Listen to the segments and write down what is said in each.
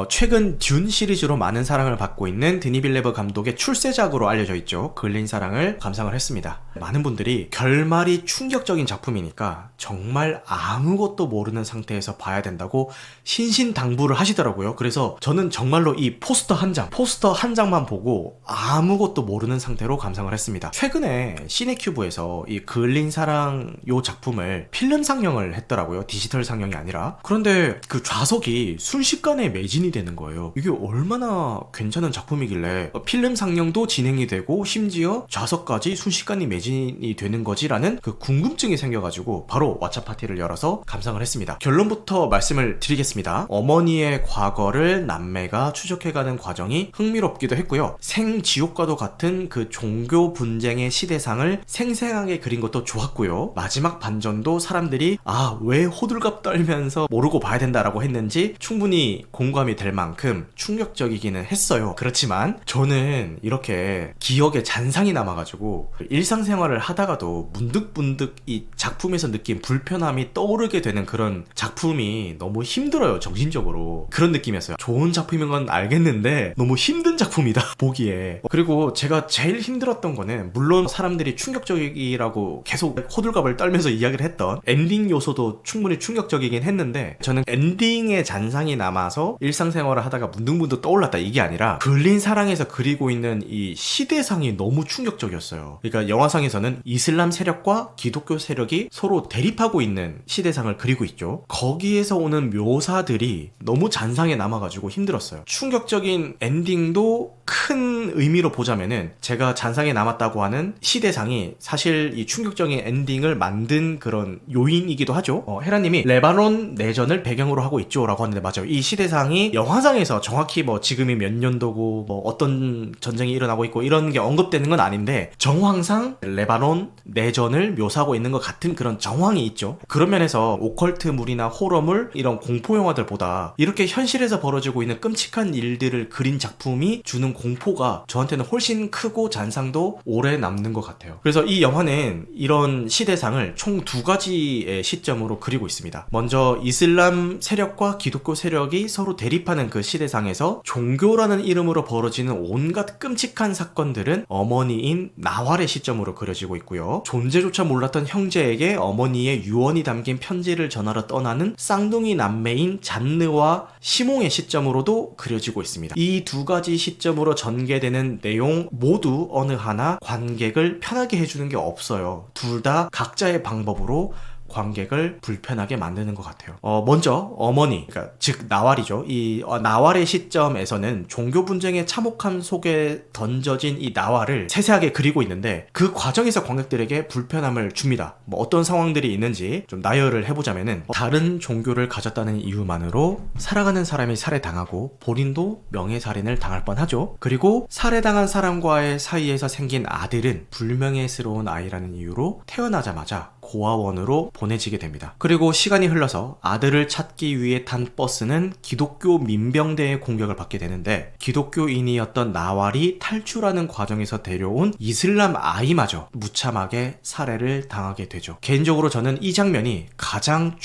최근 듄 시리즈로 많은 사랑을 받고 있는 드니 빌레브 감독의 출세작으로 알려져 있죠. 그을린 사랑을 감상을 했습니다. 많은 분들이 결말이 충격적인 작품이니까 정말 아무것도 모르는 상태에서 봐야 된다고 신신당부를 하시더라고요. 그래서 저는 정말로 이 포스터 한 장만 보고 아무것도 모르는 상태로 감상을 했습니다. 최근에 시네큐브에서 이 그을린 사랑 요 작품을 필름 상영을 했더라고요. 디지털 상영이 아니라. 그런데 그 좌석이 순식간에 매진이 되는 거예요. 이게 얼마나 괜찮은 작품이길래 필름 상영도 진행이 되고 심지어 좌석까지 순식간에 매진이 되는 거지라는 그 궁금증이 생겨가지고 바로 왓챠 파티를 열어서 감상을 했습니다. 결론부터 말씀을 드리겠습니다. 어머니의 과거를 남매가 추적해가는 과정이 흥미롭기도 했고요. 생지옥과도 같은 그 종교 분쟁의 시대상을 생생하게 그린 것도 좋았고요. 마지막 반전도 사람들이 왜 호들갑 떨면서 모르고 봐야 된다라고 했는지 충분히 공감이 될 만큼 충격적이기는 했어요. 그렇지만 저는 이렇게 기억에 잔상이 남아가지고 일상생활을 하다가도 문득 이 작품에서 느낀 불편함이 떠오르게 되는 그런 작품이 너무 힘들어요. 정신적으로 그런 느낌이었어요. 좋은 작품인 건 알겠는데 너무 힘든 작품이다 보기에. 그리고 제가 제일 힘들었던 거는 물론 사람들이 충격적이라고 계속 호들갑을 떨면서 이야기를 했던 엔딩 요소도 충분히 충격적이긴 했는데 저는 엔딩에 잔상이 남아서 일상생활을 하다가 문득문득 떠올랐다 이게 아니라 그을린 사랑에서 그리고 있는 이 시대상이 너무 충격적이었어요. 그러니까 영화상에서는 이슬람 세력과 기독교 세력이 서로 대립하고 있는 시대상을 그리고 있죠. 거기에서 오는 묘사들이 너무 잔상에 남아가지고 힘들었어요. 충격적인 엔딩도 큰 의미로 보자면은 제가 잔상에 남았다고 하는 시대상이 사실 이 충격적인 엔딩을 만든 그런 요인이기도 하죠. 헤라님이 레바논 내전을 배경으로 하고 있죠 라고 하는데 맞아요. 이 시대상이 영화상에서 정확히 지금이 몇 년도고 어떤 전쟁이 일어나고 있고 이런 게 언급되는 건 아닌데 정황상 레바논 내전을 묘사하고 있는 것 같은 그런 정황이 있죠. 그런 면에서 오컬트물이나 호러물 이런 공포영화들보다 이렇게 현실에서 벌어지고 있는 끔찍한 일들을 그린 작품이 주는 공포가 저한테는 훨씬 크고 잔상도 오래 남는 것 같아요. 그래서 이 영화는 이런 시대상을 총 두 가지의 시점으로 그리고 있습니다. 먼저 이슬람 세력과 기독교 세력이 서로 대립하는 그 시대상에서 종교라는 이름으로 벌어지는 온갖 끔찍한 사건들은 어머니인 나왈의 시점으로 그려지고 있고요. 존재조차 몰랐던 형제에게 어머니의 유언이 담긴 편지를 전하러 떠나는 쌍둥이 남매인 잔느와 시몽의 시점으로도 그려지고 있습니다. 이 두 가지 시점으로 전개되는 내용 모두 어느 하나 관객을 편하게 해주는 게 없어요. 둘 다 각자의 방법으로 관객을 불편하게 만드는 것 같아요. 먼저 어머니, 그러니까 즉 나왈이죠. 이 나왈의 시점에서는 종교 분쟁의 참혹함 속에 던져진 이 나왈을 세세하게 그리고 있는데 그 과정에서 관객들에게 불편함을 줍니다. 어떤 상황들이 있는지 좀 나열을 해보자면은 다른 종교를 가졌다는 이유만으로 살아가는 사람이 살해당하고 본인도 명예살인을 당할 뻔하죠. 그리고 살해당한 사람과의 사이에서 생긴 아들은 불명예스러운 아이라는 이유로 태어나자마자 고아원으로 보내지게 됩니다. 그리고 시간이 흘러서 아들을 찾기 위해 탄 버스는 기독교 민병대의 공격을 받게 되는데 기독교인이었던 나왈이 탈출하는 과정에서 데려온 이슬람 아이마저 무참하게 살해를 당하게 되죠. 개인적으로 저는 이 장면이 가장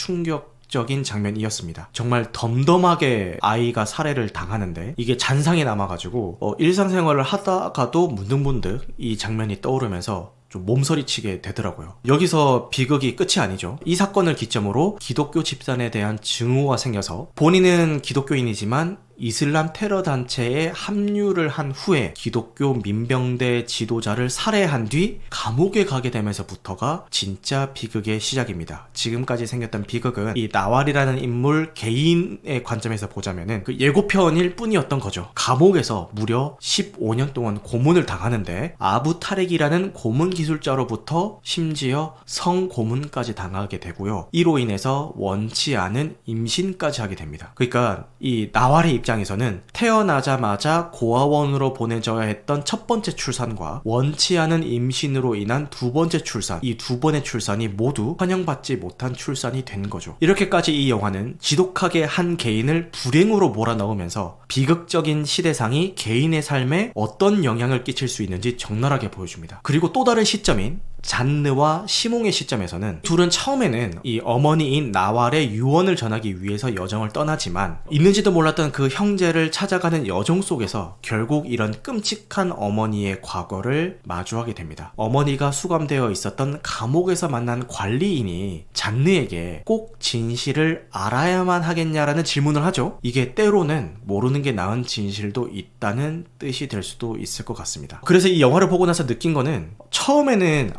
적인 장면이었습니다. 정말 덤덤하게 아이가 살해를 당하는데 이게 잔상이 남아가지고 일상생활을 하다가도 문득문득 이 장면이 떠오르면서 좀 몸서리치게 되더라고요. 여기서 비극이 끝이 아니죠. 이 사건을 기점으로 기독교 집단에 대한 증오가 생겨서 본인은 기독교인이지만 이슬람 테러 단체에 합류를 한 후에 기독교 민병대 지도자를 살해한 뒤 감옥에 가게 되면서부터가 진짜 비극의 시작입니다. 지금까지 생겼던 비극은 이 나왈이라는 인물 개인의 관점에서 보자면은 그 예고편일 뿐이었던 거죠. 감옥에서 무려 15년 동안 고문을 당하는데 아부 타렉이라는 고문 기술자로부터 심지어 성고문까지 당하게 되고요. 이로 인해서 원치 않은 임신까지 하게 됩니다. 그러니까 이 나왈의 입장에서는 태어나자마자 고아원으로 보내져야 했던 첫 번째 출산과 원치 않은 임신으로 인한 두 번째 출산, 이 두 번의 출산이 모두 환영받지 못한 출산이 된 거죠. 이렇게까지 이 영화는 지독하게 한 개인을 불행으로 몰아넣으면서 비극적인 시대상이 개인의 삶에 어떤 영향을 끼칠 수 있는지 적나라하게 보여줍니다. 그리고 또 다른 시점인 잔느와 시몽의 시점에서는 둘은 처음에는 이 어머니인 나왈의 유언을 전하기 위해서 여정을 떠나지만 있는지도 몰랐던 그 형제를 찾아가는 여정 속에서 결국 이런 끔찍한 어머니의 과거를 마주하게 됩니다. 어머니가 수감되어 있었던 감옥에서 만난 관리인이 잔느에게 꼭 진실을 알아야만 하겠냐라는 질문을 하죠. 이게 때로는 모르는 게 나은 진실도 있다는 뜻이 될 수도 있을 것 같습니다. 그래서 이 영화를 보고 나서 느낀 거는 처음에는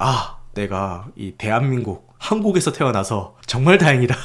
내가 이 대한민국 한국에서 태어나서 정말 다행이다.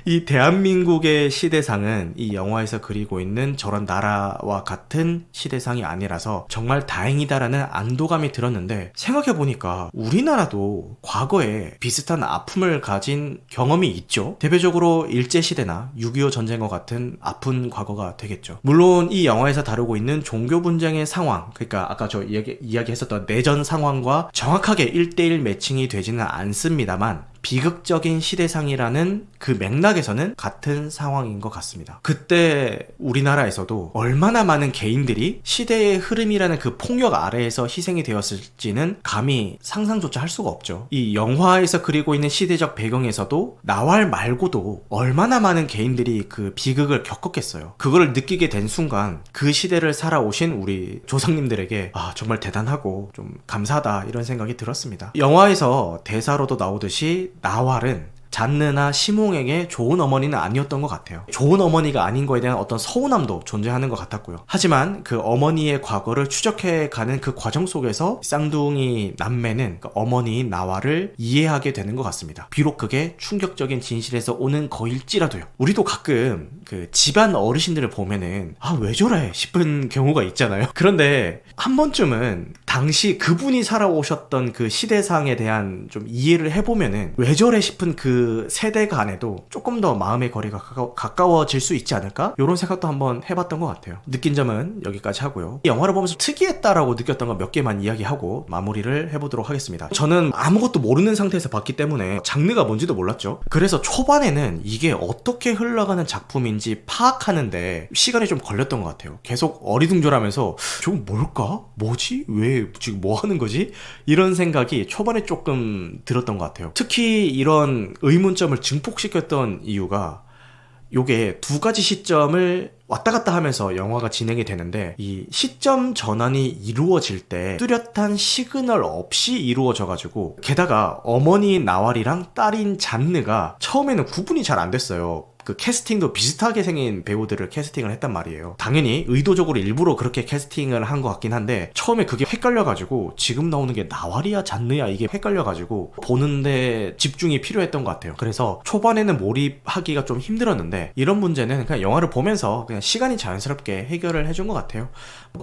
이 대한민국의 시대상은 이 영화에서 그리고 있는 저런 나라와 같은 시대상이 아니라서 정말 다행이다라는 안도감이 들었는데, 생각해보니까 우리나라도 과거에 비슷한 아픔을 가진 경험이 있죠. 대표적으로 일제시대나 6.25 전쟁과 같은 아픈 과거가 되겠죠. 물론 이 영화에서 다루고 있는 종교 분쟁의 상황, 그러니까 아까 저 이야기했었던 내전 상황과 정확하게 1대1 매칭이 되지는 않습니다만 비극적인 시대상이라는 그 맥락에서는 같은 상황인 것 같습니다. 그때 우리나라에서도 얼마나 많은 개인들이 시대의 흐름이라는 그 폭력 아래에서 희생이 되었을지는 감히 상상조차 할 수가 없죠. 이 영화에서 그리고 있는 시대적 배경에서도 나왈 말고도 얼마나 많은 개인들이 그 비극을 겪었겠어요. 그걸 느끼게 된 순간 그 시대를 살아오신 우리 조상님들에게 정말 대단하고 좀 감사하다 이런 생각이 들었습니다. 영화에서 대사로도 나오듯이 나왈은 잔느나 시몽에게 좋은 어머니는 아니었던 것 같아요. 좋은 어머니가 아닌 거에 대한 어떤 서운함도 존재하는 것 같았고요. 하지만 그 어머니의 과거를 추적해가는 그 과정 속에서 쌍둥이 남매는 그 어머니인 나왈을 이해하게 되는 것 같습니다. 비록 그게 충격적인 진실에서 오는 거일지라도요. 우리도 가끔 그 집안 어르신들을 보면은 왜 저래 싶은 경우가 있잖아요. 그런데 한 번쯤은 당시 그분이 살아오셨던 그 시대상에 대한 좀 이해를 해보면은 왜 저래 싶은 그 세대 간에도 조금 더 마음의 거리가 가까워질 수 있지 않을까? 이런 생각도 한번 해봤던 것 같아요. 느낀 점은 여기까지 하고요. 이 영화를 보면서 특이했다라고 느꼈던 거 몇 개만 이야기하고 마무리를 해보도록 하겠습니다. 저는 아무것도 모르는 상태에서 봤기 때문에 장르가 뭔지도 몰랐죠. 그래서 초반에는 이게 어떻게 흘러가는 작품인지 파악하는데 시간이 좀 걸렸던 것 같아요. 계속 어리둥절하면서 저건 뭘까? 뭐지? 왜 지금 뭐 하는 거지? 이런 생각이 초반에 조금 들었던 것 같아요. 특히 이런 의문점을 증폭시켰던 이유가 요게 두 가지 시점을 왔다 갔다 하면서 영화가 진행이 되는데, 이 시점 전환이 이루어질 때 뚜렷한 시그널 없이 이루어져가지고, 게다가 어머니인 나왈이랑 딸인 잔느가 처음에는 구분이 잘 안 됐어요. 그 캐스팅도 비슷하게 생긴 배우들을 캐스팅을 했단 말이에요. 당연히 의도적으로 일부러 그렇게 캐스팅을 한 것 같긴 한데 처음에 그게 헷갈려가지고 지금 나오는 게 나왈이야 잔느야 이게 헷갈려가지고 보는데 집중이 필요했던 것 같아요. 그래서 초반에는 몰입하기가 좀 힘들었는데 이런 문제는 그냥 영화를 보면서 그냥 시간이 자연스럽게 해결을 해준 것 같아요.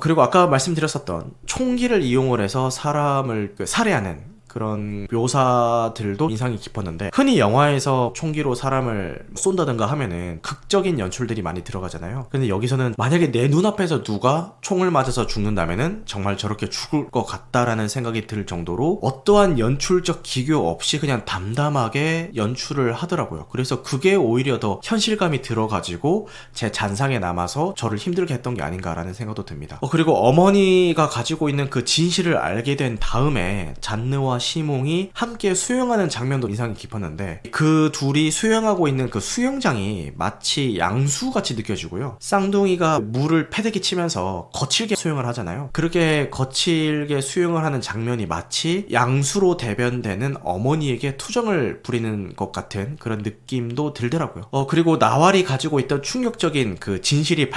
그리고 아까 말씀드렸었던 총기를 이용을 해서 사람을 살해하는 그런 묘사들도 인상이 깊었는데, 흔히 영화에서 총기로 사람을 쏜다든가 하면은 극적인 연출들이 많이 들어가잖아요. 근데 여기서는 만약에 내 눈앞에서 누가 총을 맞아서 죽는다면은 정말 저렇게 죽을 것 같다라는 생각이 들 정도로 어떠한 연출적 기교 없이 그냥 담담하게 연출을 하더라고요. 그래서 그게 오히려 더 현실감이 들어가지고 제 잔상에 남아서 저를 힘들게 했던 게 아닌가라는 생각도 듭니다. 그리고 어머니가 가지고 있는 그 진실을 알게 된 다음에 잔느와 시몽이 함께 수영하는 장면도 인상이 깊었는데, 그 둘이 수영하고 있는 그 수영장이 마치 양수같이 느껴지고요. 쌍둥이가 물을 패대기 치면서 거칠게 수영을 하잖아요. 그렇게 거칠게 수영을 하는 장면이 마치 양수로 대변되는 어머니에게 투정을 부리는 것 같은 그런 느낌도 들더라고요. 그리고 나왈이 가지고 있던 충격적인 그 진실이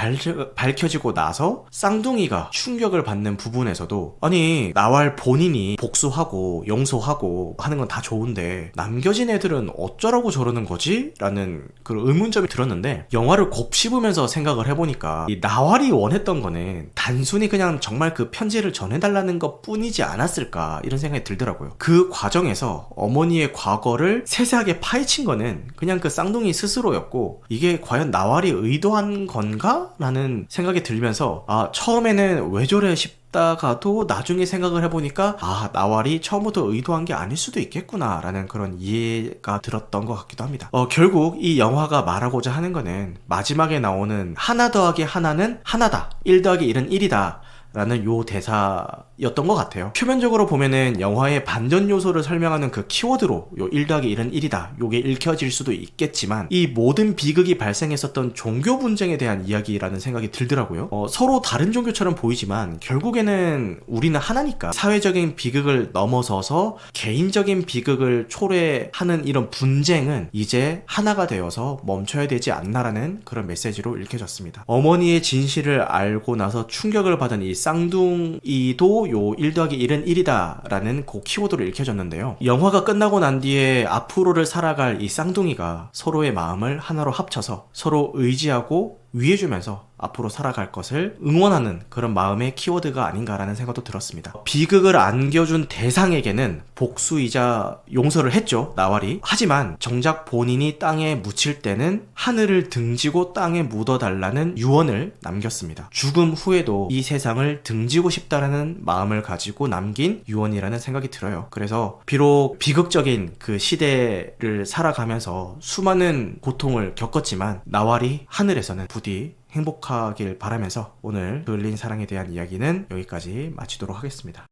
밝혀지고 나서 쌍둥이가 충격을 받는 부분에서도, 아니 나왈 본인이 복수하고 용서하고 하는 건 다 좋은데 남겨진 애들은 어쩌라고 저러는 거지? 라는 그런 의문점이 들었는데, 영화를 곱씹으면서 생각을 해보니까 이 나왈이 원했던 거는 단순히 그냥 정말 그 편지를 전해달라는 것 뿐이지 않았을까 이런 생각이 들더라고요. 그 과정에서 어머니의 과거를 세세하게 파헤친 거는 그냥 그 쌍둥이 스스로였고, 이게 과연 나왈이 의도한 건가? 라는 생각이 들면서 처음에는 왜 저래 싶다가도 나중에 생각을 해보니까 나왈이 처음부터 의도한 게 아닐 수도 있겠구나 라는 그런 이해가 들었던 것 같기도 합니다. 결국 이 영화가 말하고자 하는 거는 마지막에 나오는 하나 더하기 하나는 하나다, 1 더하기 1은 1이다 라는 요 대사였던 것 같아요. 표면적으로 보면은 영화의 반전 요소를 설명하는 그 키워드로 요 1 더하기 1은 1이다 요게 읽혀질 수도 있겠지만 이 모든 비극이 발생했었던 종교 분쟁에 대한 이야기라는 생각이 들더라고요. 서로 다른 종교처럼 보이지만 결국에는 우리는 하나니까 사회적인 비극을 넘어서서 개인적인 비극을 초래하는 이런 분쟁은 이제 하나가 되어서 멈춰야 되지 않나라는 그런 메시지로 읽혀졌습니다. 어머니의 진실을 알고 나서 충격을 받은 이 쌍둥이도 요 1 더하기 1은 1이다 라는 그 키워드로 읽혀졌는데요. 영화가 끝나고 난 뒤에 앞으로를 살아갈 이 쌍둥이가 서로의 마음을 하나로 합쳐서 서로 의지하고 위해주면서 앞으로 살아갈 것을 응원하는 그런 마음의 키워드가 아닌가라는 생각도 들었습니다. 비극을 안겨준 대상에게는 복수이자 용서를 했죠, 나왈이. 하지만 정작 본인이 땅에 묻힐 때는 하늘을 등지고 땅에 묻어달라는 유언을 남겼습니다. 죽음 후에도 이 세상을 등지고 싶다라는 마음을 가지고 남긴 유언이라는 생각이 들어요. 그래서 비록 비극적인 그 시대를 살아가면서 수많은 고통을 겪었지만 나왈이 하늘에서는 부디 행복하길 바라면서 오늘 그을린 사랑에 대한 이야기는 여기까지 마치도록 하겠습니다.